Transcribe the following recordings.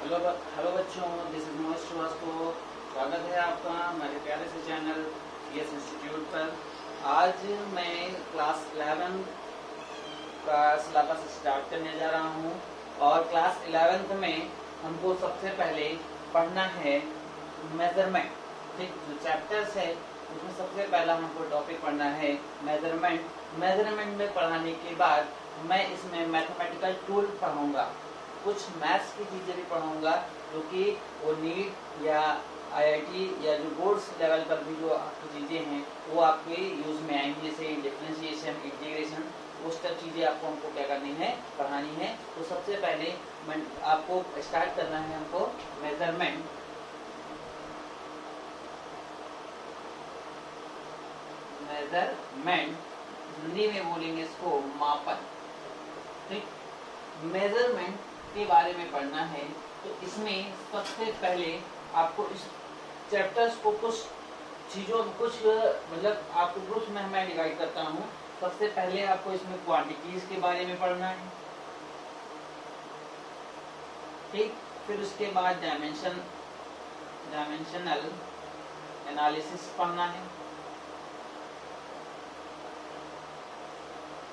Hello बच्चों, this is Manoj Srivastava. स्वागत है आपका मेरे प्यारे से चैनल CS इंस्टीट्यूट पर। आज मैं क्लास 11 का सिलेबस स्टार्ट करने जा रहा हूँ और क्लास 11th में हमको सबसे पहले पढ़ना है मेजरमेंट। ठीक, जो चैप्टर्स है उसमें सबसे पहला हमको टॉपिक पढ़ना है मेजरमेंट। मेजरमेंट में पढ़ाने के बाद मैं इसमें मैथमेटिकल टूल पढ़ाऊँगा, कुछ मैथ्स की चीज़ें भी पढ़ाऊँगा जो कि वो नीट या IIT या जो बोर्ड्स लेवल पर भी जो आपकी चीज़ें हैं वो आपके यूज़ में आएंगी, जैसे डिफरेंशिएशन, इंटीग्रेशन, वो सब चीज़ें आपको हमको क्या करनी है, पढ़ानी है। तो सबसे पहले आपको स्टार्ट करना है हमको मेजरमेंट। मेजरमेंट हिंदी में बोलेंगे इसको मापन। ठीक, मेजरमेंट के बारे में पढ़ना है। तो इसमें सबसे पहले आपको इस चैप्टर्स को कुछ चीज़ों मतलब आपको ग्रुप्स में मैं डिवाइड करता हूँ। सबसे पहले आपको इसमें क्वांटिटीज के बारे में पढ़ना है। ठीक, फिर उसके बाद डायमेंशनल एनालिसिस पढ़ना है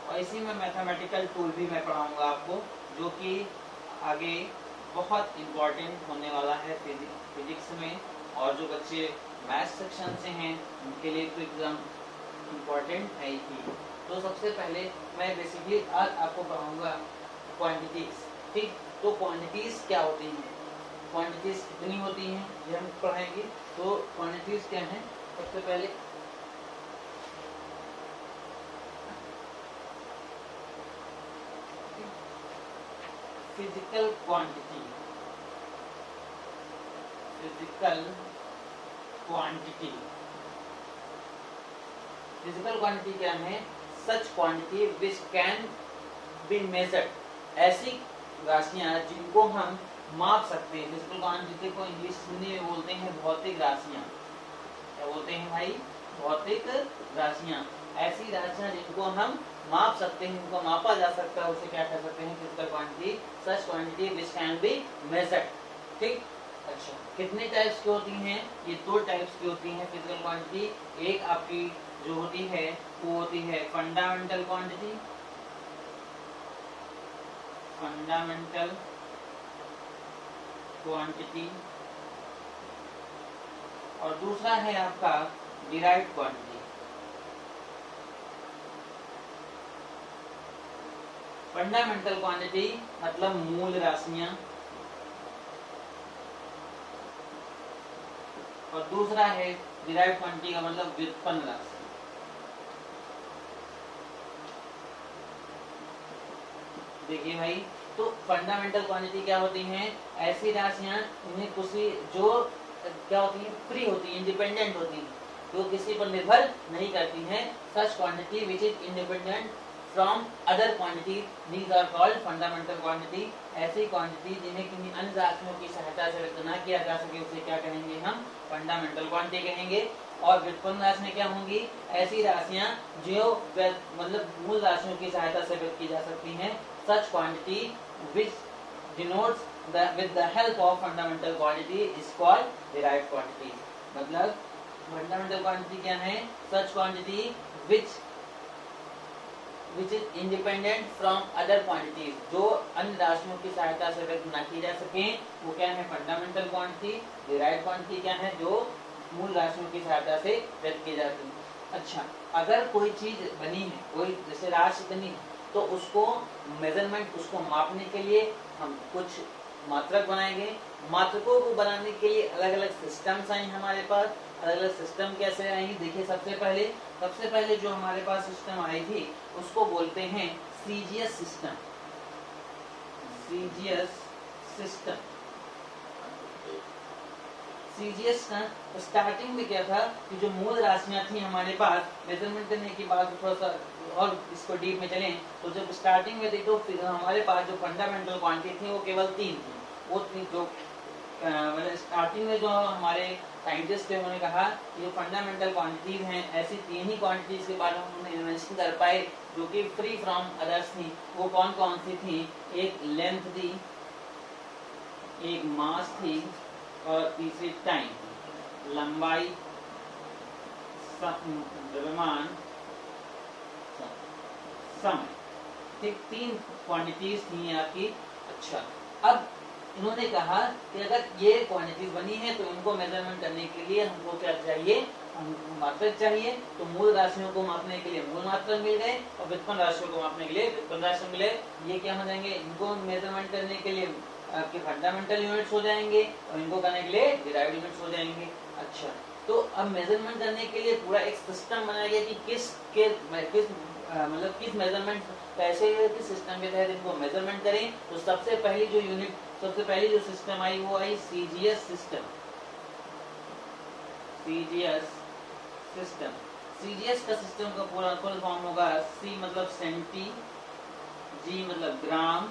और इसी में मैथमेटिकल टूल भी मैं पढ़ाऊंगा आपको, जो कि आगे बहुत इम्पोर्टेंट होने वाला है फिजिक्स में। और जो बच्चे मैथ्स सेक्शन से हैं उनके लिए तो एकदम इम्पोर्टेंट है ही। तो सबसे पहले मैं बेसिकली आज आपको पढ़ाऊंगा क्वांटिटीज। ठीक, तो क्वांटिटीज क्या होती हैं, क्वांटिटीज कितनी होती हैं ये हम पढ़ाएंगे। तो क्वांटिटीज क्या हैं, सबसे पहले फिजिकल क्वांटिटी। फिजिकल क्वांटिटी क्या है? Such quantity which can be measured. ऐसी राशियां जिनको हम माप सकते हैं। फिजिकल क्वांटिटी को इंग्लिश हिंदी में बोलते हैं भौतिक राशियां। क्या बोलते हैं भाई? भौतिक राशियां। ऐसी राशियां जिनको हम माप सकते हैं, जिनको मापा जा सकता है, उसे क्या कह सकते हैं? Physical quantity. Such quantity which can be measured. ठीक, अच्छा, कितने टाइप्स की होती हैं? ये दो टाइप्स की होती हैं फिजिकल क्वांटिटी। एक आपकी जो होती है वो होती है फंडामेंटल क्वांटिटी, फंडामेंटल क्वांटिटी, और दूसरा है आपका डिराइव्ड क्वांटिटी। फंडामेंटल क्वांटिटी मतलब मूल राशियां, और दूसरा है डिराइव्ड क्वांटिटी का मतलब व्युत्पन्न राशि। देखिए भाई, तो फंडामेंटल क्वांटिटी क्या होती हैं? ऐसी राशियां इन्हें किसी जो क्या होती है, फ्री होती है, इंडिपेंडेंट होती है, जो किसी पर निर्भर नहीं करती हैं। Such quantity which is independent from other quantity, these are called fundamental quantity. ऐसी क्वांटिटी जिन्हें किसी अन्य राशियों की सहायता से व्यक्त न किया जा सके उसे क्या कहेंगे? हम फंडामेंटल क्वांटिटी कहेंगे। और व्युत्पन्न राशियां क्या होंगी? ऐसी राशियां जो मतलब मूल राशियों की सहायता से व्यक्त की जा सकती हैं। Such quantity which denotes with the help of fundamental quantity is called derived quantity। मतलब fundamental quantity क्या है? such quantity which is independent from other quantities, जो अन्य राशियों की सहायता से व्यक्त न की जा सके वो क्या है? fundamental quantity। derived quantity क्या है? जो मूल राशियों की सहायता से व्यक्त की जाती है। अच्छा, अगर कोई चीज बनी है, कोई जैसे राशि बनी है, तो उसको मेजरमेंट, उसको मापने के लिए हम कुछ मात्रक बनाएंगे। मात्रकों को बनाने के लिए अलग अलग सिस्टम्स आए हमारे पास। अलग अलग सिस्टम कैसे आएंगे? देखिए, सबसे पहले जो हमारे पास सिस्टम आई थी उसको बोलते हैं सीजीएस सिस्टम। सीजीएस का स्टार्टिंग में क्या था कि जो मूल राशियां थी हमारे पास, मेजरमेंट करने के बाद थोड़ा सा और इसको डीप में चलें तो जब स्टार्टिंग में देखो फिर हमारे पास जो फंडामेंटल क्वांटिटी थी वो केवल 3 थी। वो जो मतलब स्टार्टिंग में जो हमारे साइंटिस्ट थे उन्होंने कहा कि जो फंडामेंटल क्वांटिटीज हैं, ऐसी 3 ही क्वांटिटीज के बारे में उन्होंने इन्वेंशन कर पाए जो कि फ्री फ्रॉम अदर्स थी। वो कौन कौन सी थी? एक लेंथ थी, एक मास थी और तीसरी टाइम थी। लंबाई, द्रव्यमान, समय, ठीक, तीन क्वांटिटीज थी आपकी। अच्छा, अब इन्होंने कहा कि अगर ये क्वांटिटीज बनी है तो इनको मेजरमेंट करने के लिए हमको क्या चाहिए, मात्रक चाहिए। तो मूल राशियों को मापने के लिए मूल मात्रक मिल गए और व्युत्पन्न राशियों को मापने के लिए व्युत्पन्न राशि मिले। ये क्या हो जाएंगे, इनको मेजरमेंट करने के लिए आपके फंडामेंटल यूनिट्स हो जाएंगे और इनको करने के लिए डिराइव्ड यूनिट्स हो जाएंगे। अच्छा, तो अब मेजरमेंट करने के लिए पूरा एक सिस्टम बनाया गया कि किस मेजरमेंट कैसे किस सिस्टम के तहत इनको मेजरमेंट करें। तो सबसे पहली जो सिस्टम आई वो आई सीजीएस सिस्टम। सीजीएस का सिस्टम का पूरा फुल फॉर्म होगा, सी मतलब सेंटी, जी मतलब ग्राम,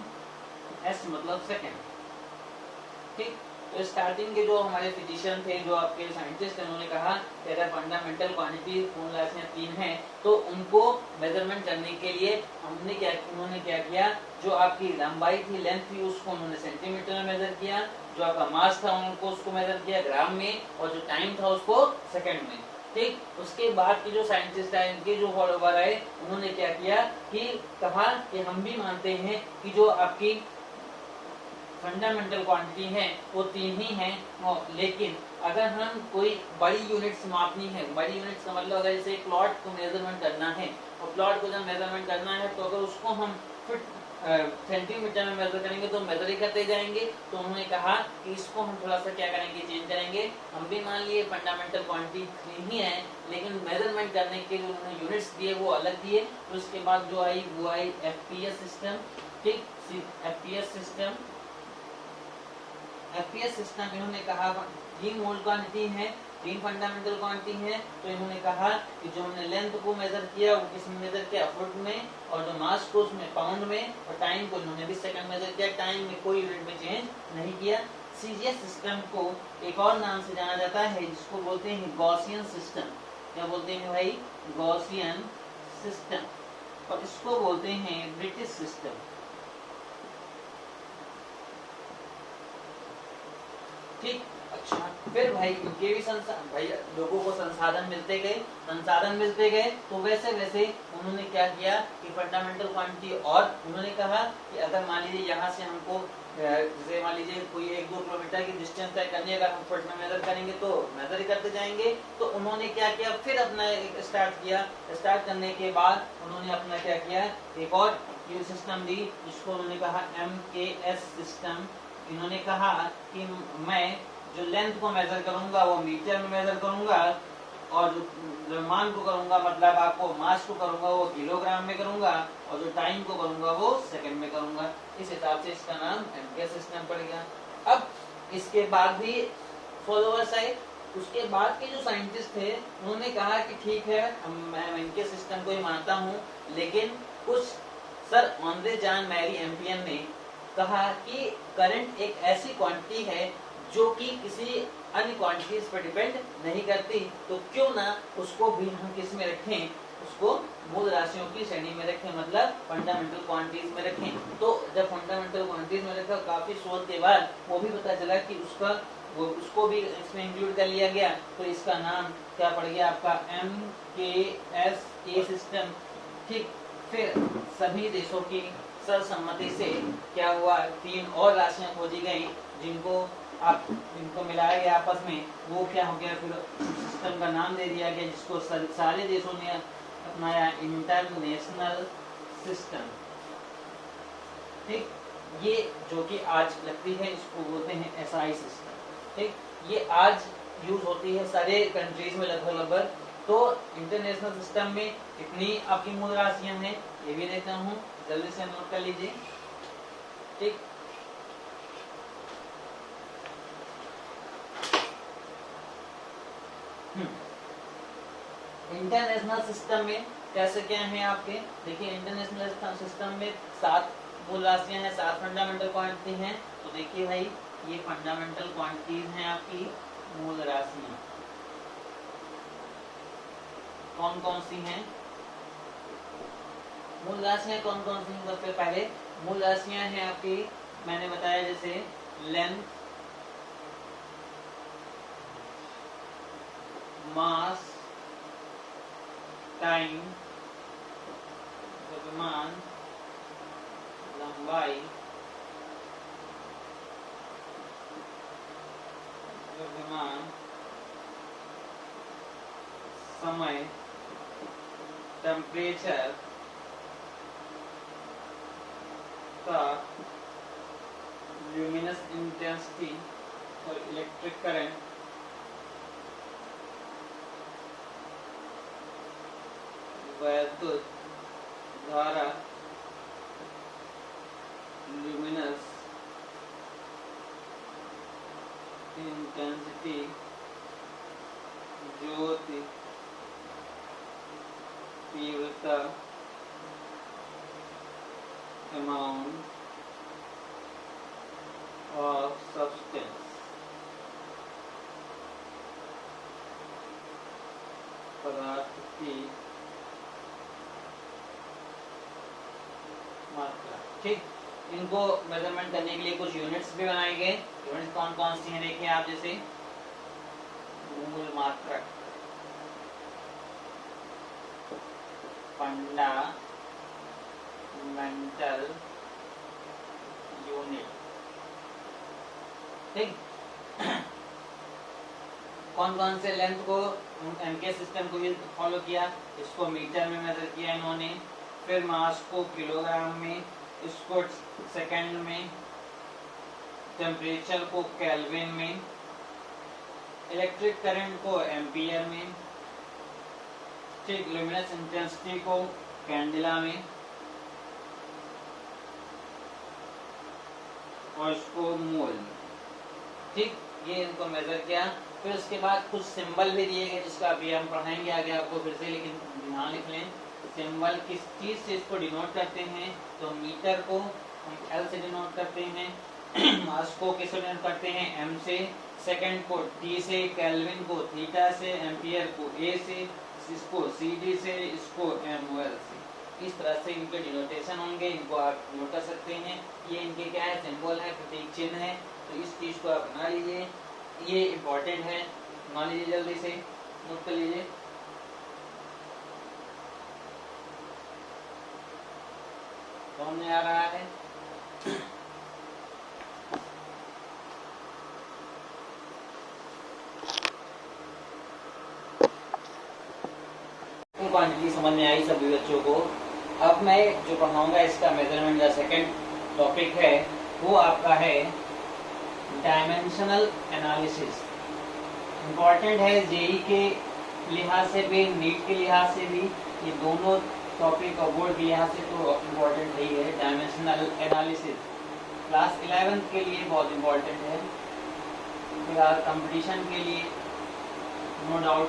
एस मतलब सेकेंड। ठीक, तो स्टार्टिंग के जो हमारे फिजिशियन थे, जो आपके साइंटिस्ट, उन्होंने कहा कि अगर फंडामेंटल क्वांटिटी मूल राशियां 3 हैं तो उनको मेजरमेंट करने के लिए उन्होंने क्या किया, जो आपकी लंबाई थी, लेंथ थी, उसको उन्होंने सेंटीमीटर में मेजर किया, जो आपका मास था उनको उसको मेजर किया ग्राम में, और जो टाइम था उसको सेकंड में। ठीक, उसके बाद के जो साइंटिस्ट आए, इनके जो फॉलोवर आए, उन्होंने क्या किया कि कहा कि हम भी मानते हैं कि जो आपकी फंडामेंटल क्वांटिटी है वो 3 ही है, लेकिन अगर हम कोई बड़ी यूनिट्स मापनी है, बड़ी यूनिट्स का मतलब अगर जैसे प्लॉट को मेजरमेंट करना है, और प्लॉट को जब मेजरमेंट करना है तो अगर उसको हम फिट सेंटीमीटर में मेजर करेंगे तो मेजर ही करते जाएंगे। तो उन्होंने कहा कि इसको हम थोड़ा सा क्या करेंगे, चेंज करेंगे। हम भी मान लिए फंडामेंटल क्वांटिटी 3 ही है, लेकिन मेजरमेंट करने के जो यूनिट्स दिए वो अलग दिए। तो उसके बाद जो आई वो आई एफपीएस सिस्टम। ठीक, एफपीएस सिस्टम इन्होंने कहा 3 मोल क्वांटिटी है, 3 फंडामेंटल क्वांटिटी है। तो इन्होंने कहा कि जो हमने लेंथ को मेजर किया वो किसमें मेजर किया, फुट में, और जो मास को उसमें पाउंड में, और टाइम को इन्होंने भी सेकंड मेजर किया, टाइम में कोई यूनिट में चेंज नहीं किया। सीजीएस सिस्टम को एक और नाम से जाना जाता है जिसको बोलते हैं गॉसियन सिस्टम। क्या बोलते हैं भाई, गॉसियन सिस्टम, और इसको बोलते हैं ब्रिटिश सिस्टम। ठीक, अच्छा, फिर भाई इनके भी भाई लोगों को संसाधन मिलते गए, तो वैसे वैसे उन्होंने क्या किया कि फंडामेंटल क्वांटिटी, और उन्होंने कहा कि अगर मान लीजिए यहाँ से हमको जैसे मान लीजिए कोई 1-2 किलोमीटर की डिस्टेंस तय करनी है, अगर हम फुट में मेजर करेंगे तो मेजर ही करते जाएंगे। तो उन्होंने क्या किया, फिर अपना स्टार्ट करने के बाद उन्होंने अपना क्या किया, एक और सिस्टम दी जिसको उन्होंने कहा MKS सिस्टम। इन्होंने कहा कि मैं जो लेंथ को मेजर करूंगा वो मीटर में मेजर करूंगा, और जो द्रव्यमान को करूंगा, मतलब आपको मास को करूंगा वो किलोग्राम में करूंगा, और जो टाइम को करूंगा वो सेकंड में करूंगा। इस हिसाब से इसका नाम एमकेएस सिस्टम पड़ गया। अब इसके बाद भी फॉलोअर्स आए, उसके बाद के जो साइंटिस्ट थे उन्होंने कहा कि ठीक है, मैं एमकेएस सिस्टम को ही मानता हूँ, लेकिन कुछ सर ऑनरे जॉन मैरी एम्पियन ने कहा कि करंट एक ऐसी क्वांटिटी है जो कि किसी अन्य क्वांटिटीज पर डिपेंड नहीं करती, तो क्यों ना उसको भी हम किस में रखें, उसको मूल राशियों की श्रेणी में रखें, मतलब फंडामेंटल क्वांटिटीज में रखें। तो जब फंडामेंटल क्वांटिटीज में रखा, काफी शोध के बाद वो भी पता चला कि उसको भी इसमें इंक्लूड कर लिया गया। तो इसका नाम क्या पड़ गया आपका, MKS सिस्टम। ठीक, फिर सभी देशों की सर्वसम्मति से क्या हुआ, 3 और राशियां खोजी गई जिनको मिलाया गया आपस में, वो क्या हो गया, फिर सिस्टम का नाम दे दिया गया जिसको सारे देशों ने अपनाया, इंटरनेशनल सिस्टम। ठीक, ये जो कि आज लगती है इसको बोलते हैं SI सिस्टम। ठीक, ये आज यूज होती है सारे कंट्रीज में लगभग। तो इंटरनेशनल सिस्टम में कितनी आपकी मूल राशियां हैं ये भी देखता हूँ, जल्दी से नोट कर लीजिए। ठीक, इंटरनेशनल सिस्टम में कैसे क्या है आपके, देखिए इंटरनेशनल सिस्टम में 7 मूल राशियां हैं, 7 फंडामेंटल क्वांटिटी हैं। तो देखिए भाई, ये फंडामेंटल क्वांटिटीज हैं आपकी मूल राशियां, कौन कौन सी हैं मूल राशियां, कौन कौन सी हैं। सबसे पहले मूल राशियां हैं आपकी, मैंने बताया जैसे लेंथ, मास टाइम द्रव्यमान लंबाई द्रव्यमान समय टेम्परेचर का ल्यूमिनस इंटेंसिटी और इलेक्ट्रिक करंट वैद्युत धारा ल्यूमिनस इंटेंसिटी ज्योति तीव्रता अमाउंट ऑफ सब्सटेंस पदार्थ की मात्रा। ठीक, इनको मेजरमेंट करने के लिए कुछ यूनिट्स भी बनाए गए। यूनिट्स कौन कौन सी हैं देखिए आप, जैसे मूल मात्रक, फंडामेंटल यूनिट। ठीक, कौन कौन से लेंथ को एमके सिस्टम को फॉलो किया, इसको मीटर में मेजर किया इन्होंने, फिर मास को किलोग्राम में, इसको सेकंड में, टेम्परेचर को केल्विन में, इलेक्ट्रिक करंट को एम्पियर में, ठीक, ल्यूमिनस इंटेंसिटी को कैंडेला में, और इसको मोल में। ठीक, ये इनको मेजर किया। फिर उसके बाद कुछ सिंबल भी दिए गए जिसका अभी हम पढ़ाएंगे आगे आपको फिर से, लेकिन ध्यान लिख लें। सिंबल किस चीज से इसको डिनोट करते हैं, तो मीटर को हम एल से डिनोट करते हैं, मास को किससे डिनोट करते हैं, एम से, सेकंड को टी से, केल्विन को थीटा से, एम्पियर को ए से, इसको सी डी से, इसको एम एल से। इस तरह से इनके डिनोटेशन होंगे, इनको आप नोट कर सकते हैं। ये इनके क्या है, सिंबल है, प्रतीक चिन्ह है। तो इस चीज को आप बना लीजिए, ये इम्पोर्टेंट है, मान लीजिए, जल्दी से नोट कर लीजिए। सामने आ रहा है। क्वांटिटी समझ में आई सभी बच्चों को। अब मैं जो पढ़ाऊंगा इसका मेजरमेंट का सेकंड टॉपिक है, वो आपका है डायमेंशनल एनालिसिस। इम्पोर्टेंट है जेई के लिहाज से भी, नीट के लिहाज से भी, ये दोनों टॉपिक और बोर्ड के लिहाज से तो इम्पोर्टेंट ही है। डायमेंशनल एनालिसिस क्लास 11 के लिए बहुत इम्पोर्टेंट है, फिलहाल कंपटीशन के लिए नो डाउट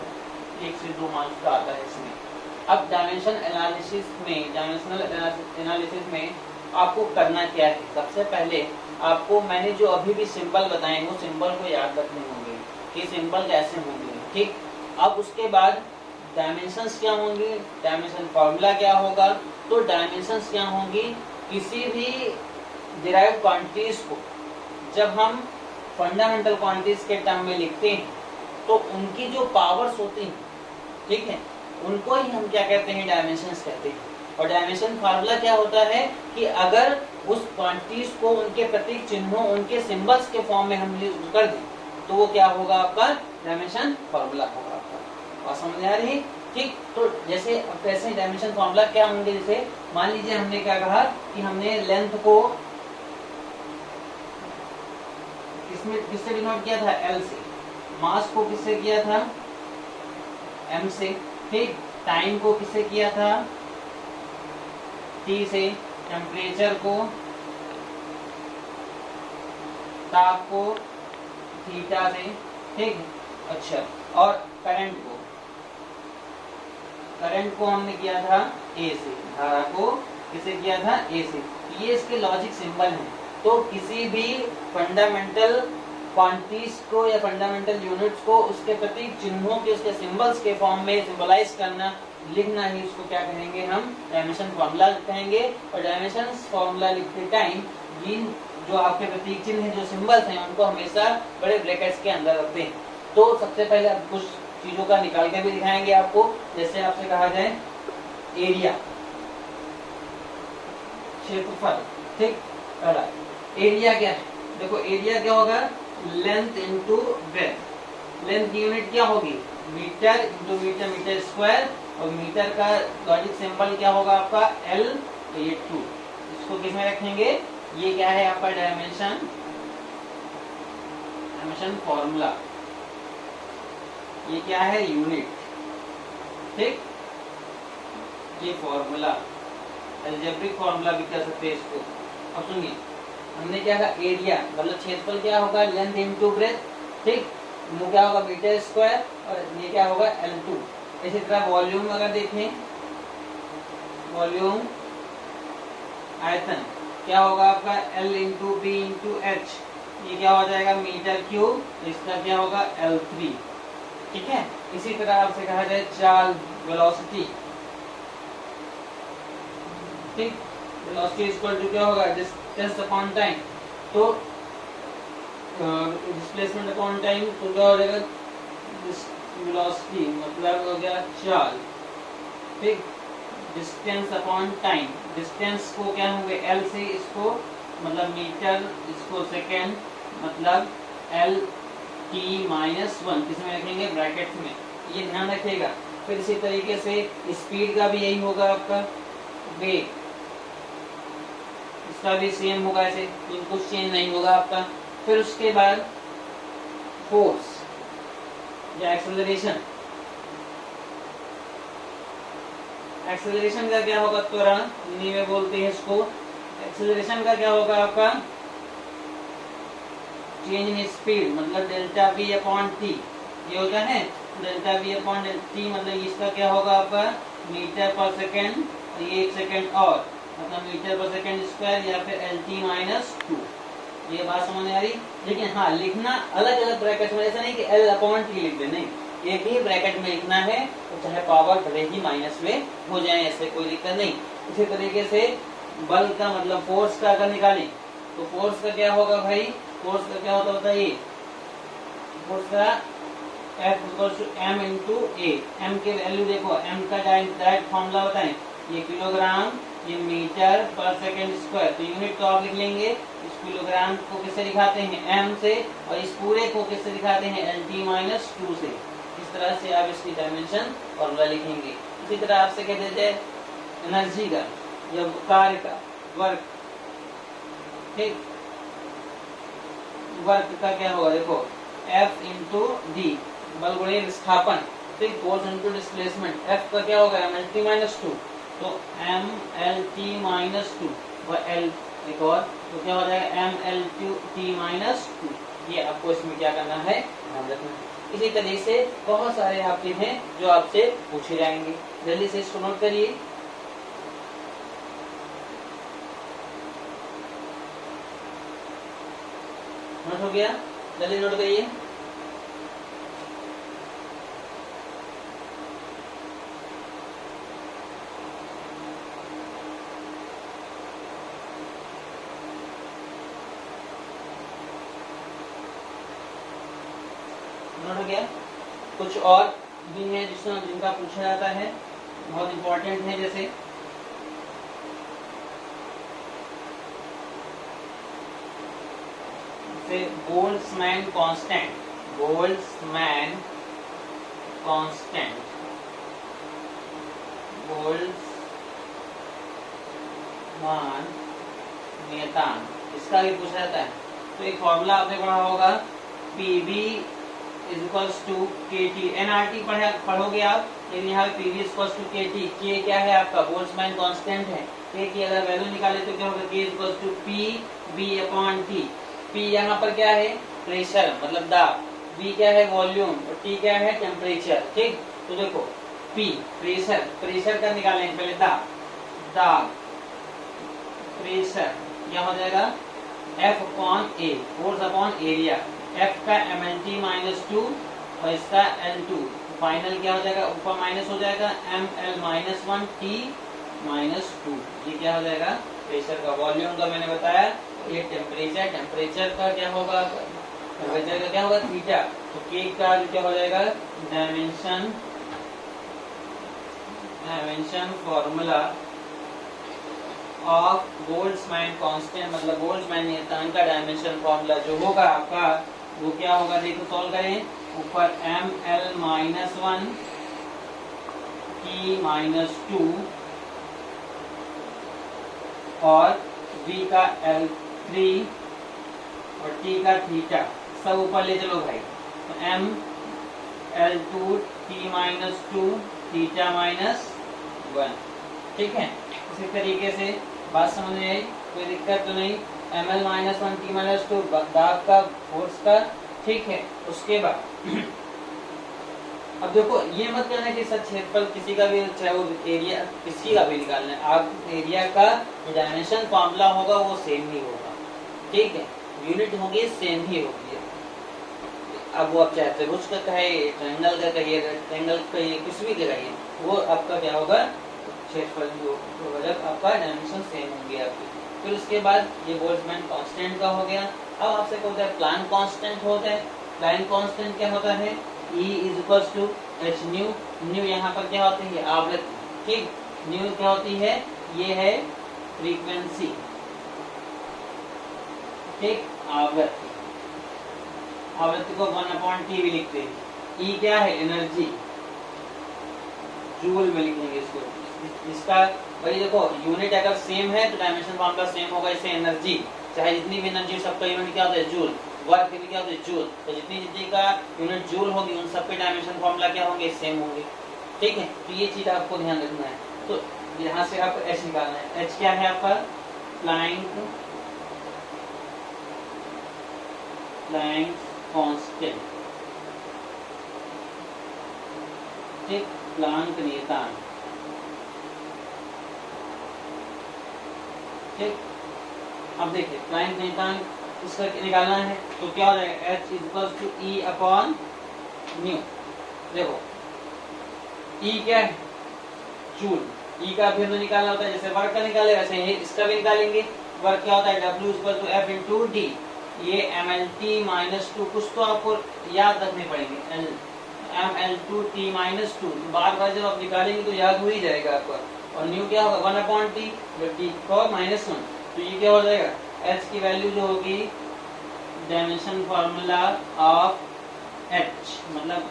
1 से 2 मार्क्स का आता है इसमें। अब डायमेंशनल एनालिसिस में आपको करना क्या है, सबसे पहले आपको मैंने जो अभी भी सिंबल बताए वो सिंबल को याद रखने होंगे कि सिंबल कैसे होंगे। ठीक, अब उसके बाद डायमेंशंस क्या होंगे, डायमेंशन फॉर्मूला क्या होगा। तो डायमेंशंस क्या होंगी, किसी भी डिराइव्ड क्वांटिटीज को जब हम फंडामेंटल क्वांटिटीज के टर्म में लिखते हैं तो उनकी जो पावर्स होती हैं, ठीक है, उनको ही हम क्या कहते हैं, डायमेंशंस कहते हैं। और डायमेंशन फार्मूला क्या होता है कि अगर उस क्वांटिटीज को उनके प्रतीक चिन्हों, उनके सिंबल्स के फॉर्म में हम कर दें तो वो क्या होगा, आपका डायमेंशन फार्मूला होगा आपका। और समझ आ रही? ठीक, तो जैसे कैसे डायमेंशन फार्मूला क्या होंगे, जैसे मान लीजिए हमने क्या कहा कि हमने लेंथ को किससे डिनोट किया था, एल से, मास को किससे किया था, एम से, ठीक, टाइम को किससे किया था, टी से, टेम्परेचर को, ताप को थीटा से, ठीक। अच्छा, और करंट को हमने किया था ए से, धारा को किसे किया था, ए से। ये इसके लॉजिक सिंबल हैं। तो किसी भी फंडामेंटल क्वांटिटीज को या फंडामेंटल यूनिट्स को उसके प्रतीक चिन्हों के, उसके सिंबल्स के फॉर्म में सिंबलाइज करना, लिखना ही उसको क्या कहेंगे, हम डायमेंशन फॉर्मूला कहेंगे। और डायमेंशन फॉर्मूला लिखते टाइम इन जो आपके प्रतीक चिन्ह हैं, जो सिंबल्स हैं, उनको हमेशा बड़े ब्रैकेट्स के अंदर रखते हैं। तो सबसे पहले कुछ चीजों का निकाल के भी दिखाएंगे आपको। जैसे आपसे कहा जाए एरिया, क्षेत्रफल, ठीक। पहला एरिया क्या है, देखो एरिया क्या होगा, लेंथ इंटू ब्रेथ। लेंथ की यूनिट क्या होगी, metre into metre, metre square, और मीटर का लॉजिक सिंबल क्या होगा आपका L, तो ये 2। इसको किस में रखेंगे, ये क्या है आपका डायमेंशन, डायमेंशन फॉर्मूला, ये क्या है यूनिट, ठीक। ये फॉर्मूला अलजेब्रिक फॉर्मूला भी कह सकते हैं इसको। अब सुनिए, हमने क्या कहा, एरिया मतलब क्षेत्रफल क्या होगा, लेंथ इनटू ब्रेथ, ठीक। वो क्या होगा मीटर स्क्वायर, और ये क्या होगा L2। इसी तरह वॉल्यूम अगर देखें, वॉल्यूम आयतन क्या होगा आपका L into B into H, ये क्या हो जाएगा मीटर क्यूब, इसका क्या होगा L3, ठीक है। इसी तरह आपसे कहा जाए चाल, वेलोसिटी, ठीक। वेलोसिटी इक्वल टू क्या होगा, डिस्टेंस अपॉन टाइम, तो डिस्प्लेसमेंट अपॉन टाइम, तो क्या हो जाएगा वेलोसिटी मतलब हो गया चाल, ठीक। डिस्टेंस अपॉन टाइम, डिस्टेंस को क्या होंगे L से, इसको मतलब मीटर, इसको सेकेंड, मतलब L t-1 किस में रखेंगे, ब्रैकेट में, ये ध्यान रखिएगा। फिर इसी तरीके से स्पीड का भी यही होगा आपका, वेग, इसका भी सेम होगा ऐसे, कुछ चेंज नहीं होगा आपका। फिर उसके बाद फोर्स या एक्सेलरेशन, एक्सेलरेशन का क्या होगा, त्वरण हिंदी में बोलते हैं इसको। एक्सेलरेशन का क्या होगा आपका, चेंज इन स्पीड मतलब डेल्टा वी अपॉन टी, ये होता है डेल्टा वी अपॉन टी, मतलब इसका क्या होगा आपका मीटर पर सेकेंड, ये 1 सेकेंड और मतलब मीटर पर सेकेंड स्क्वायर, या फिर LT-2। ये बात समझ में आ रही। लेकिन हाँ, लिखना अलग अलग ब्रैकेट में, ऐसा नहीं कि L अपॉन टी लिख दे, नहीं, एक ही ब्रैकेट में लिखना है, तो चाहे पावर भले ही माइनस में हो जाए, ऐसे कोई दिक्कत नहीं। इसी तरीके से बल का मतलब फोर्स का अगर निकालें, तो फोर्स का क्या होगा भाई, फोर्स का क्या होता है, ये फोर्स का F=m इंटू ए। एम के वैल्यू देखो, एम का डायरेक्ट फॉर्मूला बताएं, ये किलोग्राम, ये मीटर पर सेकेंड स्क्वायर, तो यूनिट तो आप लिख लेंगे। इस किलोग्राम को किससे दिखाते हैं, m से, और इस पूरे को किससे दिखाते हैं, LT-2 से। इस तरह से आप इसकी डायमेंशन फॉर्मूला लिखेंगे। इसी तरह आपसे कह देते हैं एनर्जी का या कार्य का, वर्क, ठीक। वर्क का क्या होगा, देखो F इंटू डी, बल गुणे विस्थापन, ठीक, फोर्स इंटू डिस्प्लेसमेंट। F का क्या होगा, MLT-2, तो MLT-2 और L एक और, तो क्या हो जाएगा MLT-2। ये आपको इसमें क्या करना है, ध्यान रखना। इसी तरीके से बहुत सारे आपके हैं जो आपसे पूछे जाएंगे, जल्दी से इसको नोट करिए। नोट हो गया, जल्दी नोट करिए। नोट हो गया। कुछ और भी हैं जिनका पूछा जाता है, बहुत इंपॉर्टेंट है, जैसे Boltzmann constant, Boltzmann constant, Boltzmann नियतांक, इसका भी पूछा जाता है। तो एक फॉर्मूला आपने पढ़ा होगा, PV equals to KT, NRT पढ़ोगे आप, लेकिन यहाँ PV equals to KT, K क्या है आपका, बोल्ट्जमैन कांस्टेंट है। K की अगर वैल्यू निकाले तो क्या होगा, K equals to PV upon T। P यहाँ पर क्या है, प्रेशर मतलब दाब, V क्या है वॉल्यूम, और T क्या है टेम्परेचर, ठीक। तो देखो P प्रेशर, प्रेशर का निकालेंगे पहले, दाब, दाब, प्रेशर, क्या हो जाएगा F upon A, force upon area. F का MLT-2 और इसका L2, फाइनल क्या हो जाएगा, ऊपर माइनस हो जाएगा, ML-1 T-2, ये क्या हो जाएगा प्रेशर का। वॉल्यूम का मैंने बताया, ये टेम्परेचर, टेम्परेचर का क्या होगा टेम्परेचर का क्या होगा थीटा, तो के का जो क्या हो जाएगा dimension formula of Boltzmann constant, मतलब बोल्ट्जमैन नियतांक का डायमेंशन फॉर्मूला जो होगा आपका वो क्या होगा, देखो सॉल्व करें, ऊपर ml-1 T-2 और V का L3 और T का थीटा सब ऊपर ले चलो भाई, तो ml2 T-2 थीटा -1, ठीक है। इसी तरीके से बात समझ में आई, कोई दिक्कत तो नहीं, ml-1 T-2 दाब का फोर्स का, ठीक है। उसके बाद अब देखो ये मत कहना कि सच क्षेत्रफल किसी का भी, चाहे वो एरिया किसी का भी निकालना है, आप एरिया का डायमेंशन फॉर्मूला होगा वो सेम ही होगा, ठीक है, यूनिट होगी सेम ही होगी। अब वो आप चाहे त्रिभुज का कहे, ट्रायंगल का कहिए, रेक्टेंगल का कहिए, कुछ भी कहिए, वो आपका क्या होगा क्षेत्रफल जो होगा, आपका डायमेंशन सेम होंगे आपकी। फिर उसके बाद ये बोल्ट्जमैन कांस्टेंट का हो गया। अब आपसे क्या होता है, प्लैंक कांस्टेंट होता है। प्लैंक कांस्टेंट क्या होता है, E = h न्यू। न्यू यहाँ पर क्या होती है, आवृत्ति, ठीक। न्यू क्या होती है, ये है फ्रीक्वेंसी, ठीक, आवृत्ति। आवृत्ति को 1/T भी लिखते हैं। E क्या है, एनर्जी, जूल में लिखेंगे इसको। इसका भाई देखो यूनिट अगर सेम है तो डायमेंशन फॉर्मूला सेम होगा, इससे एनर्जी, चाहे जितनी भी एनर्जी, सबका यूनिट क्या होता है जूल, वर्क भी क्या होता है जूल, तो जितनी का यूनिट जूल होगी उन सबके डायमेंशन फॉर्मूला क्या होंगे, सेम होंगे, ठीक है। तो ये चीज आपको ध्यान रखना है। तो यहाँ से आपको एच निकालना है। एच क्या है आपका, प्लैंक कांस्टेंट, ठीक, प्लैंक नियतांक, ठीक। अब देखिए प्लैंक नियतांक इसका निकालना है तो क्या हो जाएगा, H = E/न्यू। देखो E क्या है, जूल। E का फिर निकालना होता है, जैसे वर्क का निकाले वैसे ही इसका भी निकालेंगे। वर्क क्या होता है, W = F/D। ये mlt-2, कुछ तो आपको याद रखने पड़ेंगे, ml2T-2, बार बार जब आप निकालेंगे तो याद हो ही जाएगा आपका। और न्यू क्या होगा, 1/T, T को -1, तो ये क्या हो जाएगा, H की वैल्यू जो होगी डायमेंशन फॉर्मूला ऑफ H, मतलब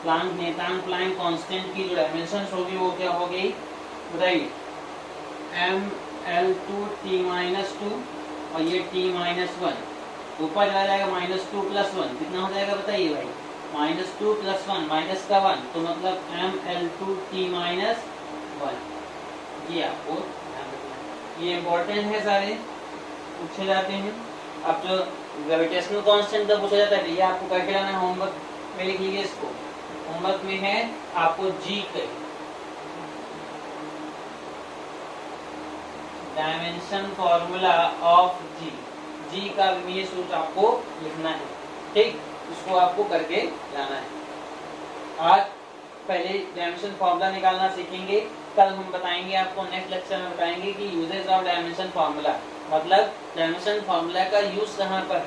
प्लैंक नियतांक, प्लैंक कांस्टेंट की जो डायमेंशन होगी वो क्या होगी बताइए, ml2T-2 और ये T-1, ऊपर चला जाएगा -2 + 1, कितना हो जाएगा बताइए भाई, -2 + 1, माइनस का 1, तो मतलब ml2T-1। ये आपको ध्यान रखना है, ये इम्पोर्टेंट है, सारे पूछे जाते हैं। अब जो ग्रेविटेशनल कांस्टेंट का पूछा जाता है ये आपको करके लाना है, होमवर्क में लिख लीजिए इसको। होमवर्क में है आपको जी के डायमेंशन फॉर्मूला ऑफ जी, जी का ये सूत्र आपको लिखना है, ठीक, उसको आपको करके लाना है। आज पहले डायमेंशन फॉर्मूला निकालना सीखेंगे, कल हम बताएंगे आपको, नेक्स्ट लेक्चर में बताएंगे कि यूजेस ऑफ डायमेंशन फॉर्मूला, मतलब डायमेंशन फॉर्मूला का यूज कहाँ पर है,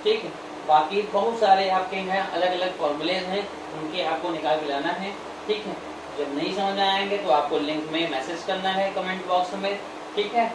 ठीक है। बाकी बहुत सारे आपके यहाँ अलग अलग फॉर्मूलेज हैं, उनके आपको निकाल के लाना है, ठीक है। जब नहीं समझ में आएंगे तो आपको लिंक में मैसेज करना है कमेंट बॉक्स में, ठीक है।